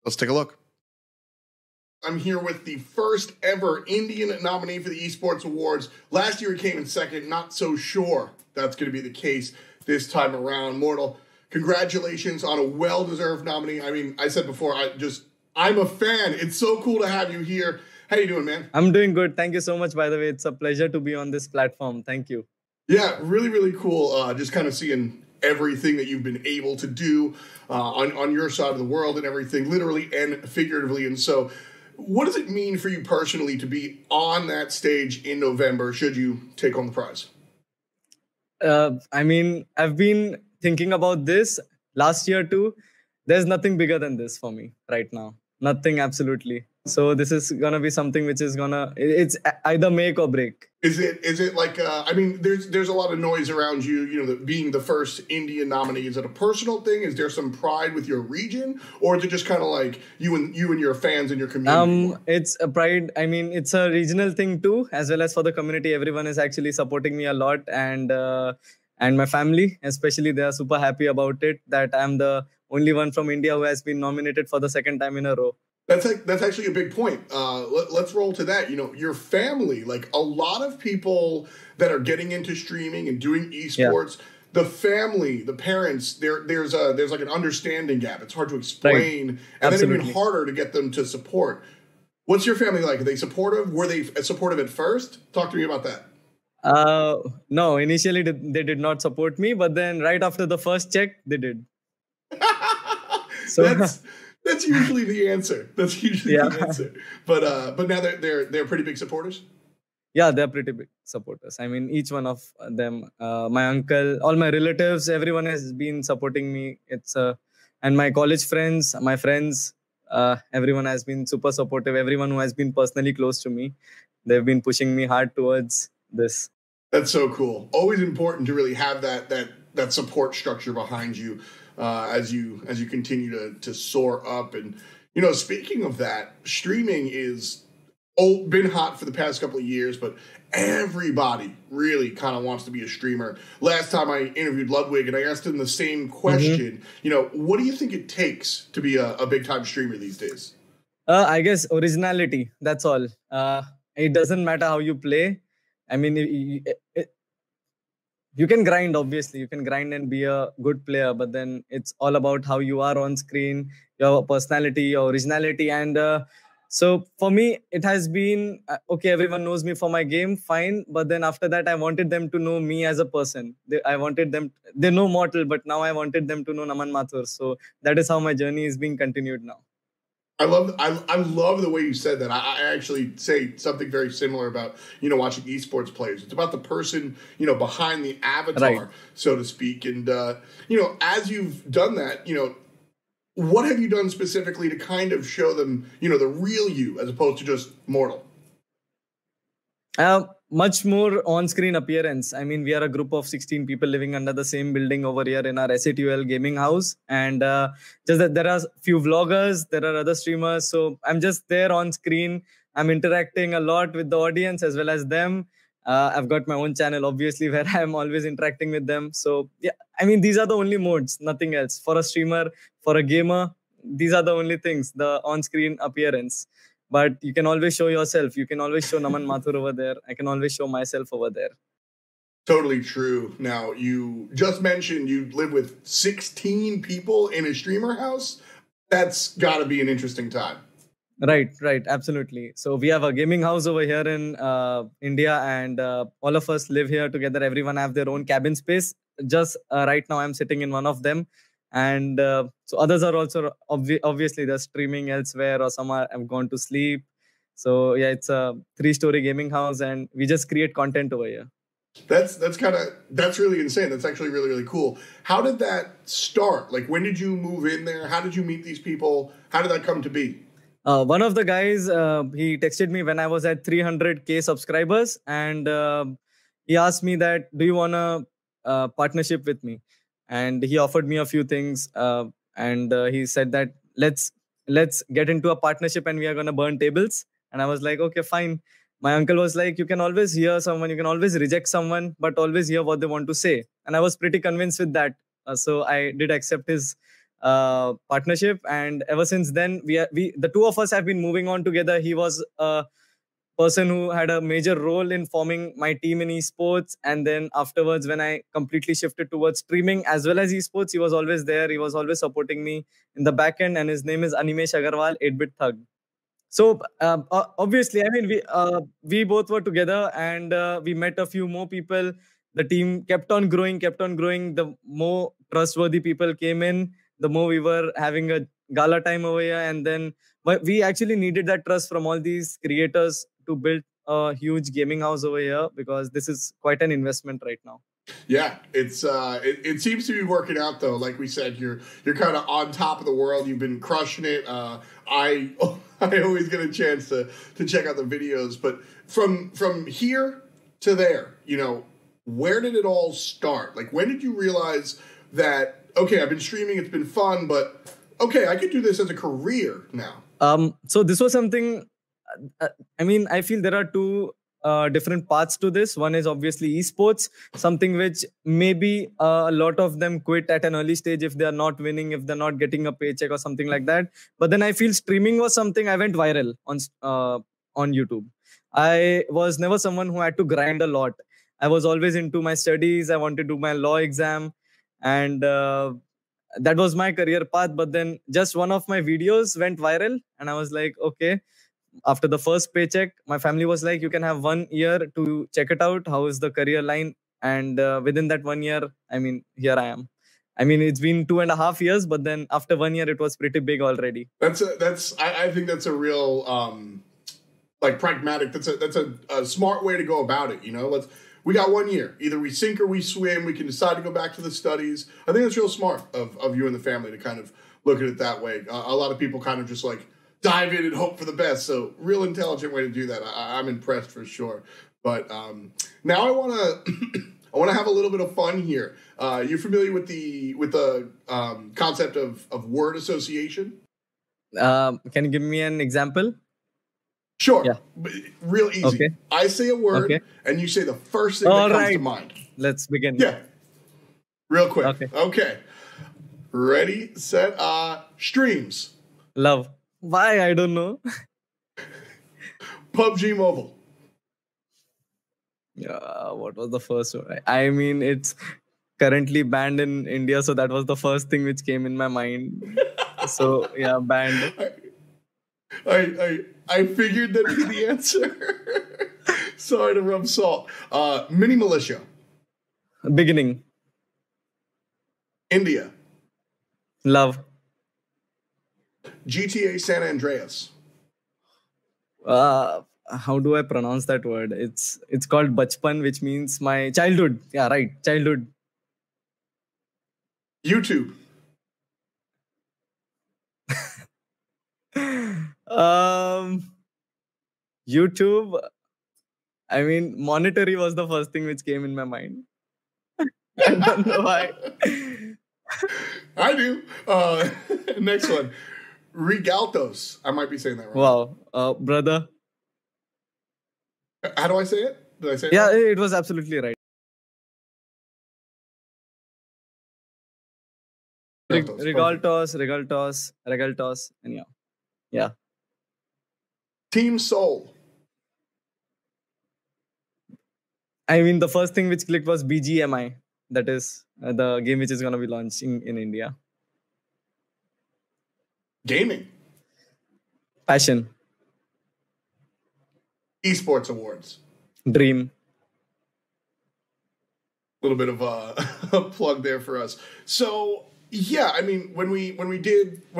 Let's take a look. I'm here with the first ever Indian nominee for the Esports Awards. Last year he came in second. Not so sure that's going to be the case this time around. MortaL, congratulations on a well-deserved nominee. I mean, I said before, I'm a fan. It's so cool to have you here. How you doing, man? I'm doing good. Thank you so much, by the way. It's a pleasure to be on this platform. Thank you. Yeah, really, really cool. Just kind of seeing everything that you've been able to do on your side of the world and everything, literally and figuratively. And so what does it mean for you personally to be on that stage in November, should you take home the prize? I mean, I've been thinking about this last year too. There's nothing bigger than this for me right now. Nothing, absolutely. So this is going to be something which is it's either make or break. Is it like, I mean, there's a lot of noise around you, you know, being the first Indian nominee. Is it a personal thing? Is there some pride with your region? Or is it just kind of like you and your fans and your community? It's a pride. I mean, it's a regional thing too, as well as for the community. Everyone is actually supporting me a lot, and my family, especially, they are super happy about it, that I'm the only one from India who has been nominated for the second time in a row. That's actually a big point. Let's roll to that. You know, your family, like a lot of people that are getting into streaming and doing esports, the family, the parents, there's like an understanding gap. It's hard to explain, right. And then even harder to get them to support. What's your family like? Are they supportive? Were they supportive at first? Talk to me about that. No, initially they did not support me, but then right after the first check, they did. So that's usually the answer. That's usually the answer. But now they're pretty big supporters. Yeah, they're pretty big supporters. I mean, each one of them, my uncle, all my relatives, everyone has been supporting me. And my college friends, my friends, everyone has been super supportive. Everyone who has been personally close to me, they've been pushing me hard towards this. That's so cool. Always important to really have that support structure behind you. As you continue to soar up. And, you know, speaking of that, streaming is been hot for the past couple of years, but everybody really kind of wants to be a streamer. Last time I interviewed Ludwig, and I asked him the same question. You know, what do you think it takes to be a big-time streamer these days? I guess originality, that's all. It doesn't matter how you play. I mean, you can grind, obviously. You can grind and be a good player, but then it's all about how you are on screen, your personality, your originality. And so for me, it has been, okay, everyone knows me for my game, fine. But then after that, I wanted them to know me as a person. They know MortaL, but now I wanted them to know Naman Mathur. So that is how my journey is being continued now. I love the way you said that. I actually say something very similar about, you know, watching esports players. It's about the person, you know, behind the avatar, right, so to speak. And, you know, as you've done that, you know, what have you done specifically to kind of show them, you know, the real you as opposed to just MortaL? Much more on-screen appearance. I mean, we are a group of 16 people living under the same building over here in our SATUL gaming house. And just that there are few vloggers, there are other streamers. So I'm just there on screen. I'm interacting a lot with the audience as well as them. I've got my own channel, obviously, where I'm always interacting with them. So yeah, I mean, these are the only modes, nothing else. For a streamer, for a gamer, these are the only things, the on-screen appearance. But you can always show yourself. You can always show Naman Mathur over there. I can always show myself over there. Totally true. Now, you just mentioned you live with 16 people in a streamer house. That's got to be an interesting time. Right, absolutely. So we have a gaming house over here in India, and all of us live here together. Everyone have their own cabin space. Just right now, I'm sitting in one of them. And so others are also obviously they're streaming elsewhere, or some have gone to sleep. So yeah, it's a 3-story gaming house, and we just create content over here. That's really insane. That's actually really, really cool. How did that start? Like, when did you move in there? How did you meet these people? How did that come to be? One of the guys, he texted me when I was at 300K subscribers, and he asked me that, do you want a partnership with me? And he offered me a few things, and he said that let's get into a partnership, and we are going to burn tables. And I was like, okay, fine. My uncle was like, you can always hear someone, you can always reject someone, but always hear what they want to say. And I was pretty convinced with that. So I did accept his partnership, and ever since then we the two of us have been moving on together. He was a person who had a major role in forming my team in esports, and then afterwards when I completely shifted towards streaming as well as esports, he was always there. He was always supporting me in the back end, and his name is Animesh Agarwal, 8-bit thug. So obviously, I mean, we both were together, and we met a few more people. The team kept on growing, kept on growing. The more trustworthy people came in, the more we were having a gala time over here. And then but we actually needed that trust from all these creators to build a huge gaming house over here, because this is quite an investment right now. Yeah, it seems to be working out though. Like we said, you're kind of on top of the world. You've been crushing it. I I always get a chance to check out the videos, but from here to there, you know, where did it all start? Like, when did you realize that, okay, I've been streaming, it's been fun, but okay, I could do this as a career now? So this was something. I mean, I feel there are two different paths to this. One is obviously esports, something which maybe a lot of them quit at an early stage if they are not winning, if they're not getting a paycheck or something like that. But then I feel streaming was something. I went viral on YouTube. I was never someone who had to grind a lot. I was always into my studies. I wanted to do my law exam, and that was my career path. But then just one of my videos went viral, and I was like, okay. After the first paycheck, my family was like, you can have 1 year to check it out. How is the career line? And within that 1 year, I mean, here I am. I mean, it's been 2.5 years, but then after 1 year, it was pretty big already. I think that's a real like pragmatic. That's a smart way to go about it. You know, we got 1 year. Either we sink or we swim. We can decide to go back to the studies. I think that's real smart of you and the family to kind of look at it that way. A lot of people kind of just like dive in and hope for the best. So real intelligent way to do that. I'm impressed for sure. But now I want to have a little bit of fun here. You're familiar with the concept of word association? Can you give me an example? Sure. Yeah. Real easy. Okay. I say a word and you say the first thing that comes to mind. Let's begin. Yeah. Real quick. Okay. Ready, set, streams. Love. Why? I don't know. PUBG Mobile. Yeah, what was the first one? I mean, it's currently banned in India, so that was the first thing which came in my mind. So yeah, banned. I figured that'd be the answer. Sorry to rub salt. Mini militia. Beginning. India. Love. GTA San Andreas. How do I pronounce that word? It's called Bachpan, which means my childhood. Yeah, right. Childhood. YouTube. YouTube. I mean, monetary was the first thing which came in my mind. I don't know why. I do. Next one. Regaltos. I might be saying that wrong. Wow. Brother. How do I say it? Did I say it? Yeah, right? It was absolutely right. Regaltos, and yeah. Team Soul. I mean, the first thing which clicked was BGMI. That is the game which is going to be launching in India. Gaming. Passion. Esports Awards. Dream. A little bit of a plug there for us. So yeah, I mean, when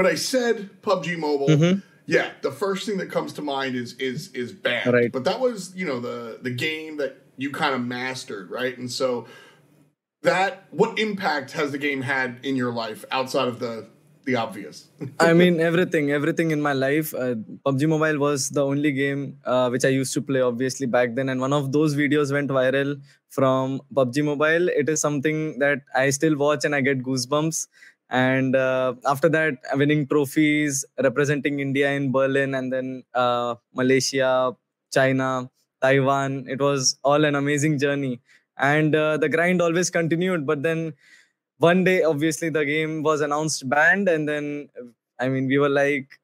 I said PUBG Mobile, yeah, the first thing that comes to mind is banned. Right. But that was, you know, the game that you kind of mastered, right? And so what impact has the game had in your life outside of the obvious? I mean, everything in my life. PUBG Mobile was the only game which I used to play, obviously, back then. And one of those videos went viral from PUBG Mobile. It is something that I still watch and I get goosebumps. And after that, winning trophies, representing India in Berlin, and then Malaysia, China, Taiwan. It was all an amazing journey. And the grind always continued. But then one day, obviously, the game was announced banned, and then I mean, we were like,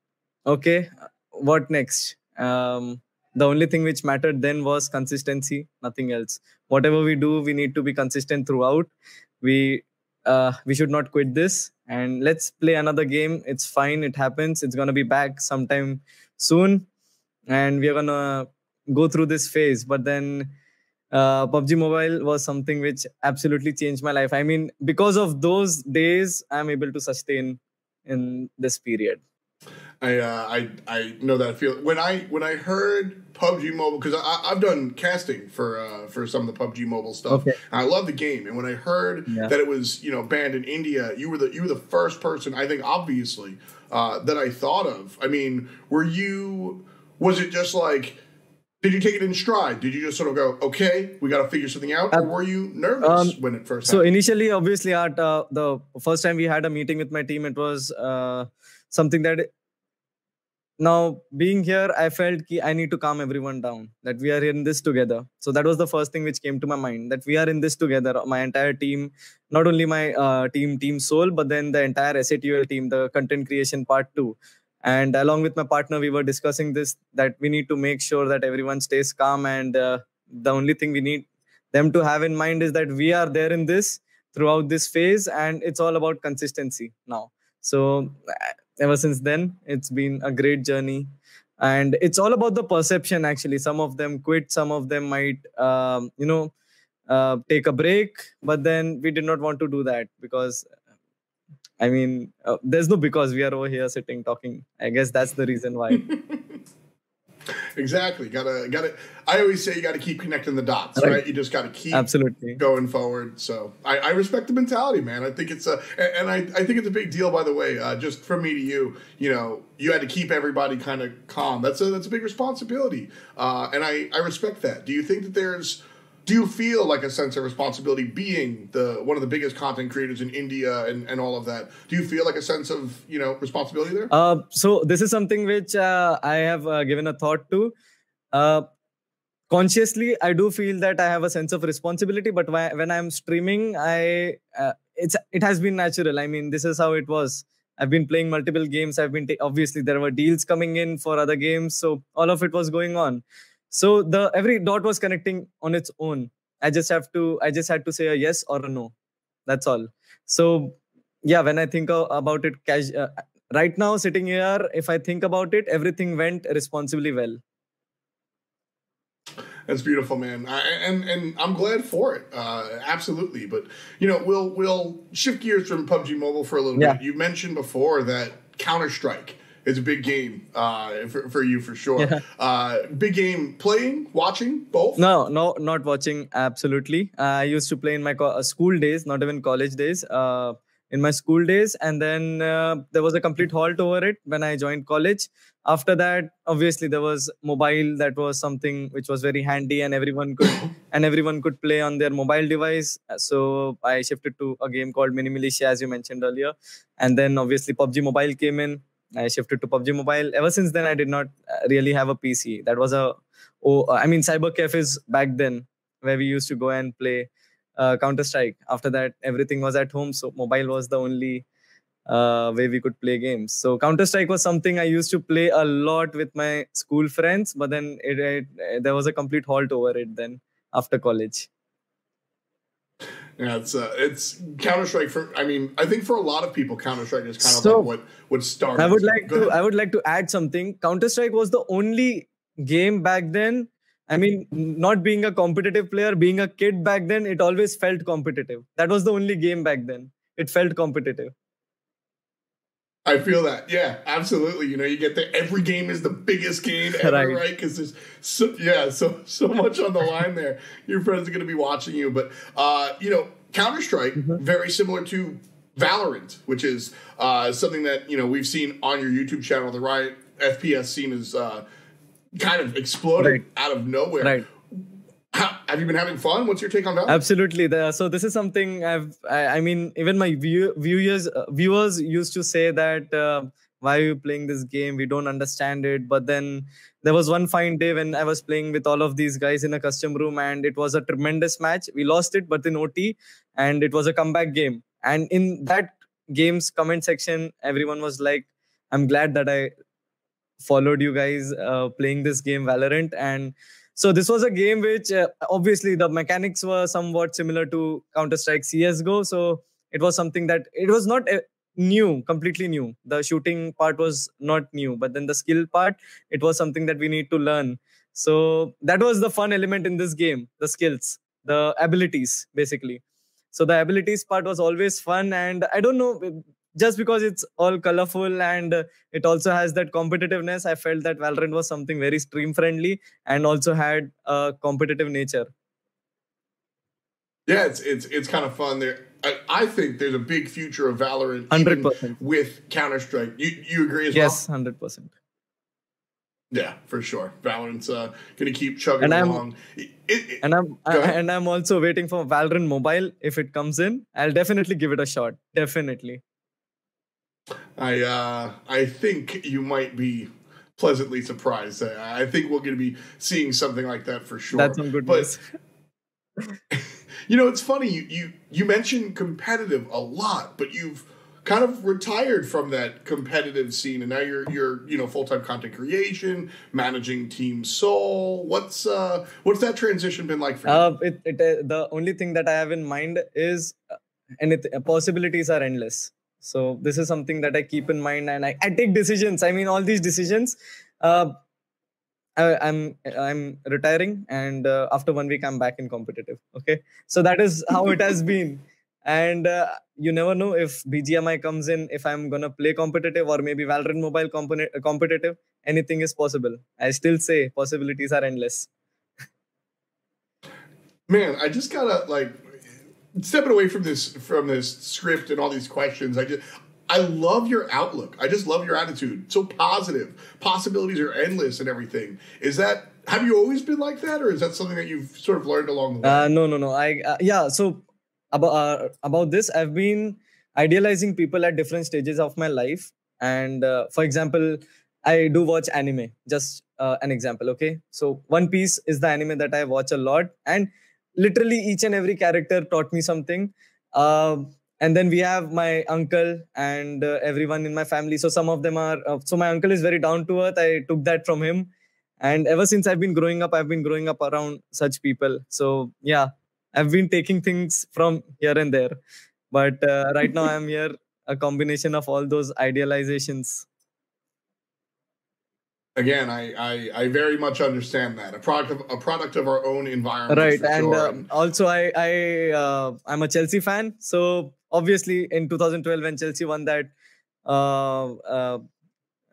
okay, what next? The only thing which mattered then was consistency, nothing else. Whatever we do, we need to be consistent throughout. We should not quit this, and let's play another game. It's fine, it happens. It's gonna be back sometime soon, and we are gonna go through this phase. But then PUBG Mobile was something which absolutely changed my life. I mean, because of those days, I'm able to sustain in this period. I know that feel when I heard PUBG Mobile, because I've done casting for some of the PUBG Mobile stuff. Okay. And I love the game, and when I heard that it was banned in India, you were the first person, I think, obviously, that I thought of. I mean, was it just like, did you take it in stride? Did you just sort of go, okay, we got to figure something out? Or were you nervous when it first happened? So initially, obviously, at the first time we had a meeting with my team, it was something that, now being here, I felt I need to calm everyone down, that we are in this together. So that was the first thing which came to my mind, that we are in this together. My entire team, not only my team Soul, but then the entire SATUL team, the content creation part too. And along with my partner, we were discussing this, that we need to make sure that everyone stays calm. And the only thing we need them to have in mind is that we are there in this throughout this phase, and it's all about consistency now. So ever since then, it's been a great journey. And it's all about the perception, actually. Some of them quit, some of them might, take a break. But then we did not want to do that, because I mean, there's no because. We are over here sitting talking. I guess that's the reason why. Exactly. Gotta. I always say you got to keep connecting the dots, right? You just got to keep absolutely going forward. So I respect the mentality, man. I think it's I think it's a big deal. By the way, just from me to you, you had to keep everybody kind of calm. That's a big responsibility, and I respect that. Do you feel like a sense of responsibility being one of the biggest content creators in India and all of that? Do you feel like a sense of responsibility there? So this is something which I have given a thought to. Consciously, I do feel that I have a sense of responsibility, but when I'm streaming, it has been natural. I mean, this is how it was. I've been playing multiple games. Obviously there were deals coming in for other games, so all of it was going on. So every dot was connecting on its own. I just had to say a yes or a no. That's all. So yeah, when I think about it right now, sitting here, if I think about it, everything went responsibly well. That's beautiful, man. And I'm glad for it. Absolutely. But we'll shift gears from PUBG Mobile for a little bit. You mentioned before that CounterStrike is a big game for you, for sure. Big game playing, watching, both? No, not watching. Absolutely. I used to play in my school days, not even college days. In my school days, and then there was a complete halt over it when I joined college. After that, obviously, there was mobile. That was something which was very handy, and everyone could play on their mobile device. So I shifted to a game called Mini Militia, as you mentioned earlier, and then obviously PUBG Mobile came in. I shifted to PUBG Mobile. Ever since then, I did not really have a PC. That was cyber cafes back then, where we used to go and play CounterStrike. After that, everything was at home, so mobile was the only way we could play games. So CounterStrike was something I used to play a lot with my school friends, but then there was a complete halt over it then after college. Yeah, it's CounterStrike I think for a lot of people, CounterStrike is kind of like what started. I would like to add something. CounterStrike was the only game back then. I mean, not being a competitive player, being a kid back then, it always felt competitive. That was the only game back then. It felt competitive. I feel that. Yeah, absolutely. You get every game is the biggest game ever, right? Because there's so much on the line there. Your friends are going to be watching you. But, CounterStrike, very similar to Valorant, which is something that, we've seen on your YouTube channel. The Riot FPS scene is kind of exploded out of nowhere. Right. Have you been having fun? What's your take on that? Absolutely. So this is something I mean, even my viewers used to say that, why are you playing this game? We don't understand it. But then there was one fine day when I was playing with all of these guys in a custom room, and it was a tremendous match. We lost it, but in OT, and it was a comeback game. And in that game's comment section, everyone was like, I'm glad that I followed you guys playing this game Valorant. And so this was a game which obviously the mechanics were somewhat similar to CounterStrike CSGO. So it was something that it was not new, completely new. The shooting part was not new, but then the skill part, it was something that we need to learn. So that was the fun element in this game, the skills, the abilities, basically. So the abilities part was always fun. And I don't know, just because it's all colorful and it also has that competitiveness, I felt that Valorant was something very stream friendly and also had a competitive nature. Yeah, it's kind of fun there. I think there's a big future of Valorant 100% with Counter-Strike. You agree as well? Yes, 100%. Yeah, for sure. Valorant's going to keep chugging along. And I'm also waiting for Valorant Mobile. If it comes in, I'll definitely give it a shot. Definitely. I think you might be pleasantly surprised. I think we're going to be seeing something like that for sure. That's some good news. You know, it's funny. You mentioned competitive a lot, but you've kind of retired from that competitive scene, and now you're full-time content creation, managing Team Soul. What's that transition been like for you? The only thing that I have in mind is, possibilities are endless. So this is something that I keep in mind, and I take decisions. I mean, all these decisions. I'm retiring, and after 1 week I'm back in competitive. Okay, so that is how it has been. And you never know if BGMI comes in, if I'm gonna play competitive, or maybe Valorant Mobile competitive. Anything is possible. I still say possibilities are endless. Man, I just gotta stepping away from this script and all these questions. I love your outlook. I just love your attitude. So positive. Possibilities are endless and everything. Have you always been like that, or is that something that you've sort of learned along the way? No. So about this, I've been idealizing people at different stages of my life. And for example, I do watch anime. Just an example, okay? So One Piece is the anime that I watch a lot. And literally each and every character taught me something. And then we have my uncle and everyone in my family. So some of them are, so my uncle is very down to earth. I took that from him. And ever since I've been growing up around such people. So yeah, I've been taking things from here and there. But right now I'm here, a combination of all those idealizations. Again, I very much understand that. A product of our own environment. Right. And sure. Also I'm a Chelsea fan. So obviously in 2012 when Chelsea won that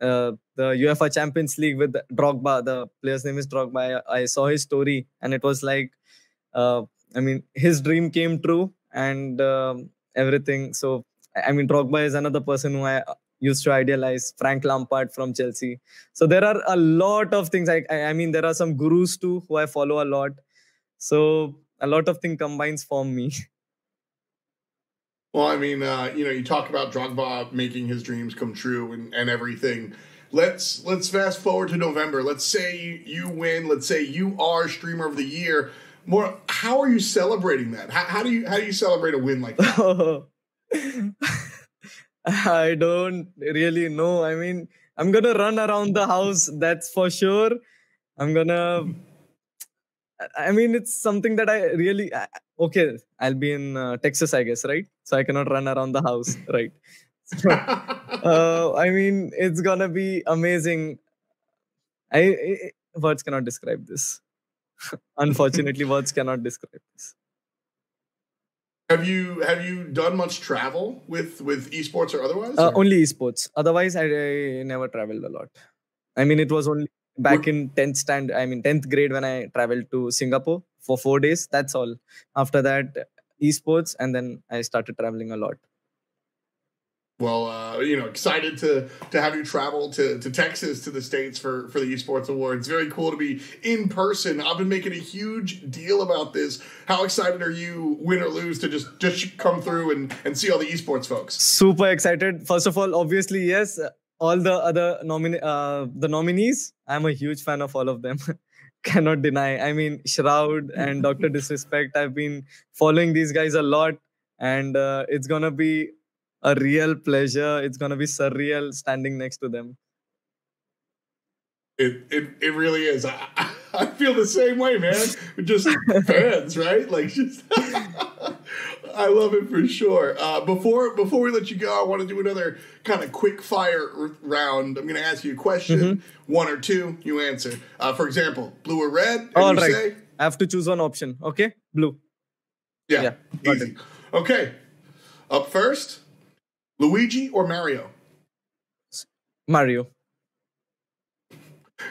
the UEFA Champions League with Drogba, the player's name is Drogba. I saw his story, and it was like, his dream came true, and everything. So Drogba is another person who I used to idealize. Frank Lampard from Chelsea. So there are a lot of things. There are some gurus too who I follow a lot. So a lot of things combines for me. Well, you talk about Drogba making his dreams come true and everything. Let's fast forward to November. Let's say you win. Let's say you are Streamer of the Year. How are you celebrating that? How do you celebrate a win like that? I don't really know. I'm gonna run around the house. That's for sure. It's something that I really... Okay, I'll be in Texas, I guess, right? So I cannot run around the house, right? So, it's gonna be amazing. Words cannot describe this. Unfortunately, words cannot describe this. Have you done much travel with esports or otherwise? Only esports. Otherwise, I never traveled a lot. It was only back in 10th grade when I traveled to Singapore for 4 days. That's all. After that, esports, and then I started traveling a lot. Well, excited to have you travel to Texas, to the States for the Esports Awards. Very cool to be in person. I've been making a huge deal about this. How excited are you, win or lose, to just come through and see all the esports folks? Super excited. First of all, obviously, yes. All the other nominees, I'm a huge fan of all of them. Cannot deny. Shroud and Dr. Disrespect, I've been following these guys a lot. and it's gonna be a real pleasure. It's gonna be surreal standing next to them. It really is. I feel the same way, man. We're just fans, right? Like, just I love it for sure. Before we let you go, I want to do another kind of quick fire round. I'm going to ask you a question, one or two, you answer. For example, blue or red? And All you right. say? I have to choose one option. Okay, blue. Yeah, easy. Okay, up first, Luigi or Mario? Mario.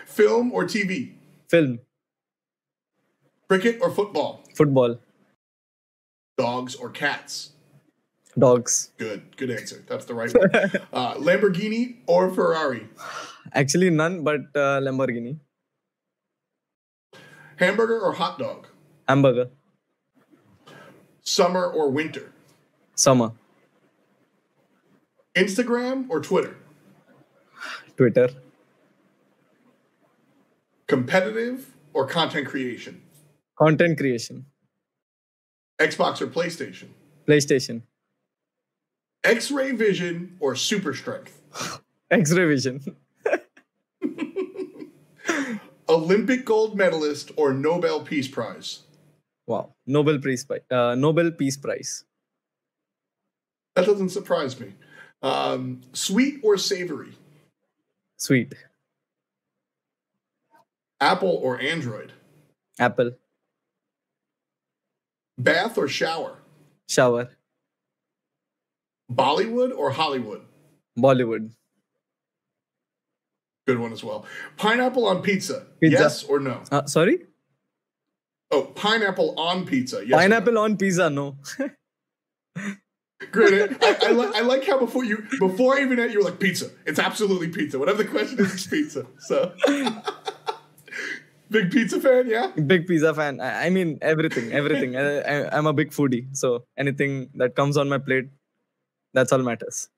Film or TV? Film. Cricket or football? Football. Dogs or cats? Dogs. Good answer. That's the right one. Lamborghini or Ferrari? Actually, none but Lamborghini. Hamburger or hot dog? Hamburger. Summer or winter? Summer. Instagram or Twitter? Twitter. Competitive or content creation? Content creation. Xbox or PlayStation? PlayStation. X-ray vision or super strength? X-ray vision. Olympic gold medalist or Nobel Peace Prize? Wow. Nobel Peace Prize. Nobel Peace Prize. That doesn't surprise me. Sweet or savory? Sweet. Apple or Android? Apple. Bath or shower? Shower. Bollywood or Hollywood? Bollywood. Good one as well. Pineapple on pizza? Pizza. Yes or no? Sorry? Oh, pineapple on pizza. Yes. Pineapple on pizza, no. Great. I like how before even that you were like pizza. It's absolutely pizza. Whatever the question is, it's pizza. So big pizza fan, yeah? Big pizza fan. I mean, everything. I'm a big foodie. So anything that comes on my plate, that's all matters.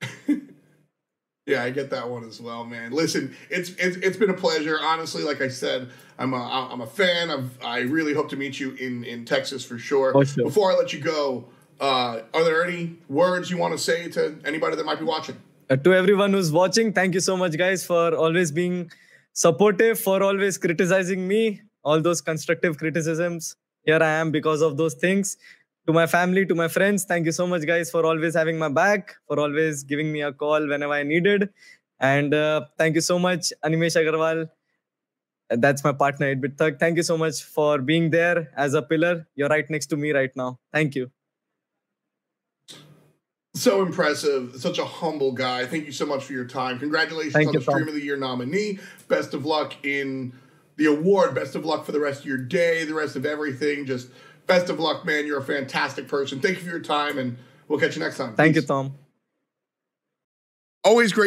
Yeah, I get that one as well, man. Listen, it's been a pleasure. Honestly, like I said, I'm a fan. I really hope to meet you in Texas for sure. For sure. Before I let you go, are there any words you want to say to anybody that might be watching? To everyone who's watching, thank you so much, guys, for always being supportive, for always criticizing me, all those constructive criticisms. Here I am because of those things. To my family, to my friends, thank you so much, guys, for always having my back, for always giving me a call whenever I needed. And thank you so much, Animesh Agarwal. That's my partner, 8-Bit Thug. Thank you so much for being there as a pillar. You're right next to me right now. Thank you. So impressive. Such a humble guy. Thank you so much for your time. Congratulations on the Stream of the Year nominee. Best of luck in the award. Best of luck for the rest of your day, the rest of everything. Just best of luck, man. You're a fantastic person. Thank you for your time, and we'll catch you next time. Thank you, Tom. Always great.